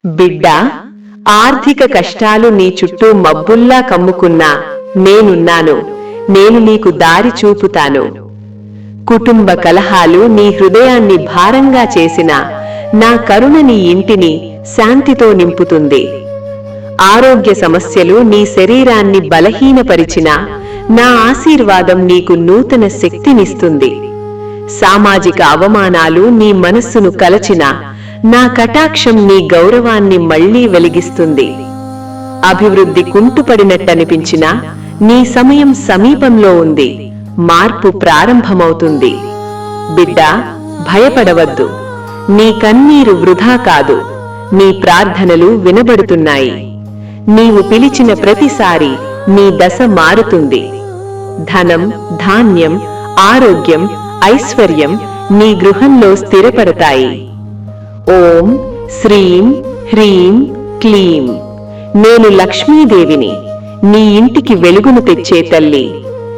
బిడ్డా, ఆర్థిక కష్టాలు నీ చుట్టూ మబ్బుల్లా కమ్ముకున్నా నేనున్నాను. నేను నీకు దారి చూపుతాను. కుటుంబ కలహాలు నీ హృదయాన్ని భారంగా చేసినా నా కరుణ నీ ఇంటిని శాంతితో నింపుతుంది. ఆరోగ్య సమస్యలు నీ శరీరాన్ని బలహీనపరిచినా నా ఆశీర్వాదం నీకు నూతన శక్తినిస్తుంది. సామాజిక అవమానాలు నీ మనస్సును కలచినా నా కటాక్షం నీ గౌరవాన్ని మళ్లీ వెలిగిస్తుంది. అభివృద్ధి కుంటుపడినట్టనిపించినా నీ సమయం సమీపంలో ఉంది. మార్పు ప్రారంభమవుతుంది. బిడ్డా, భయపడవద్దు. నీ కన్నీరు వృధా కాదు. నీ ప్రార్థనలు వినబడుతున్నాయి. నీవు పిలిచిన ప్రతిసారి నీ దశ మారుతుంది. ధనం, ధాన్యం, ఆరోగ్యం, ఐశ్వర్యం నీ గృహంలో స్థిరపడతాయి. ఓం శ్రీం హ్రీం క్లీం. నేను లక్ష్మీదేవిని, నీ ఇంటికి వెలుగును తెచ్చే తల్లి.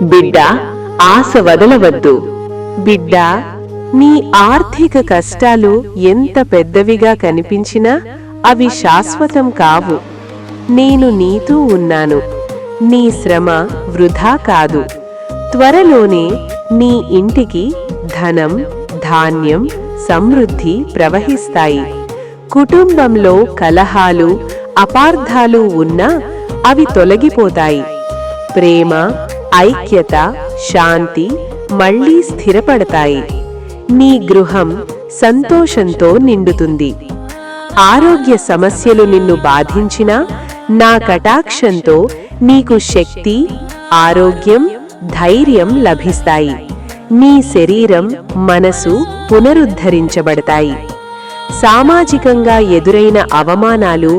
బిడ్డా, ఆశ వదలవద్దు. బిడ్డా, నీ ఆర్థిక కష్టాలు ఎంత పెద్దవిగా కనిపించినా అవి శాశ్వతం కావు. నేను నీతో ఉన్నాను. నీ శ్రమ వృధా కాదు. త్వరలోనే నీ ఇంటికి ధనం, ధాన్యం, సమృద్ధి ప్రవహిస్తాయి. కుటుంబంలో కలహాలు, అపార్థాలు ఉన్నా అవి తొలగిపోతాయి. ప్రేమ, ఐక్యత, శాంతి మళ్లీ స్థిరపడతాయి. నీ గృహం సంతోషంతో నిండుతుంది. ఆరోగ్య సమస్యలు నిన్ను బాధించినా నా కటాక్షంతో నీకు శక్తి, ఆరోగ్యం, ధైర్యం లభిస్తాయి. నీ శరీరం, మనసు పునరుద్ధరించబడతాయి. సామాజికంగా ఎదురైన అవమానాలు,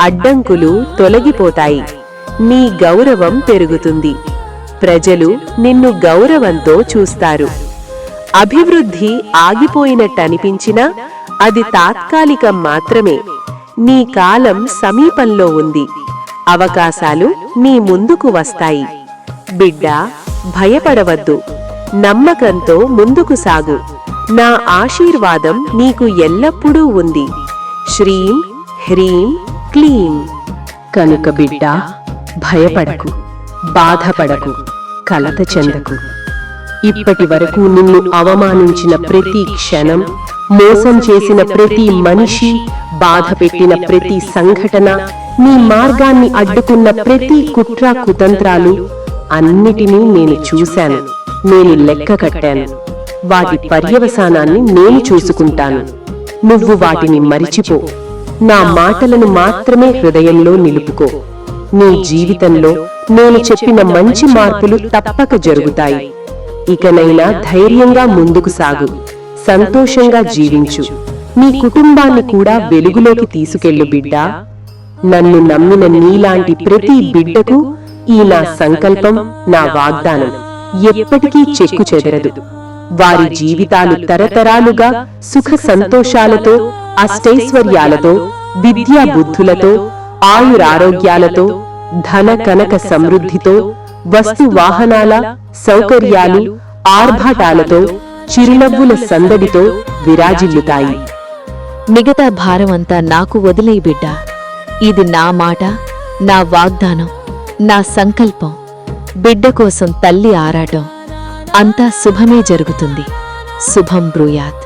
అడ్డంకులు తొలగిపోతాయి. నీ గౌరవం పెరుగుతుంది. ప్రజలు నిన్ను గౌరవంతో చూస్తారు. అభివృద్ధి ఆగిపోయినట్టనిపించినా అది తాత్కాలికం మాత్రమే. నీ కాలం సమీపంలో ఉంది. అవకాశాలు నీ ముందుకు వస్తాయి. బిడ్డా, భయపడవద్దు. నమ్మకంతో ముందుకు సాగు. నా ఆశీర్వాదం నీకు ఎల్లప్పుడూ ఉంది. శ్రీం హ్రీం క్లీం. కనుక బిడ్డా, భయపడకు, బాధపడకు, కలత చెందకు. ఇప్పటి వరకు నిన్ను అవమానించిన ప్రతి క్షణం, మోసం చేసిన ప్రతి మనిషి, బాధ పెట్టిన ప్రతి సంఘటన, నీ మార్గాన్ని అడ్డుకున్న ప్రతి కుట్ర కుతంత్రాలు అన్నిటినీ నేను చూశాను. నేను లెక్క కట్టాను. వాటి పర్యవసానాన్ని నేను చూసుకుంటాను. నువ్వు వాటిని మరిచిపో. నా మాటలను మాత్రమే హృదయంలో నిలుపుకో. నీ జీవితంలో నేను చెప్పిన మంచి మార్పులు తప్పక జరుగుతాయి. ఇకనైనా ధైర్యంగా ముందుకు సాగు. సంతోషంగా జీవించు. నీ కుటుంబాన్ని కూడా వెలుగులోకి తీసుకెళ్ళు బిడ్డా. నన్ను నమ్మిన నీలాంటి ప్రతి బిడ్డకు ఈ నా సంకల్పం, నా వాగ్దానం ఎప్పటికీ చెక్కు చెదరదు. వారి జీవితాలు తరతరాలుగా సుఖ సంతోషాలతో, అష్టైశ్వర్యాలతో, విద్యా బుద్ధులతో, ఆయురారోగ్యాలతో, ధన కనక సమృద్ధితో, వస్తు వాహనాల సౌకర్యాలు, ఆర్భాటాలతో, చిరునవ్వుల సందడితో విరాజిల్లుతాయి. మిగతా భారమంతా నాకు వదిలేయి బిడ్డా. ఇది నా మాట, నా వాగ్దానం, నా సంకల్పం. బిడ్డ కోసం తల్లి ఆరాటం. అంతా శుభమే జరుగుతుంది. శుభం బ్రూయాత్.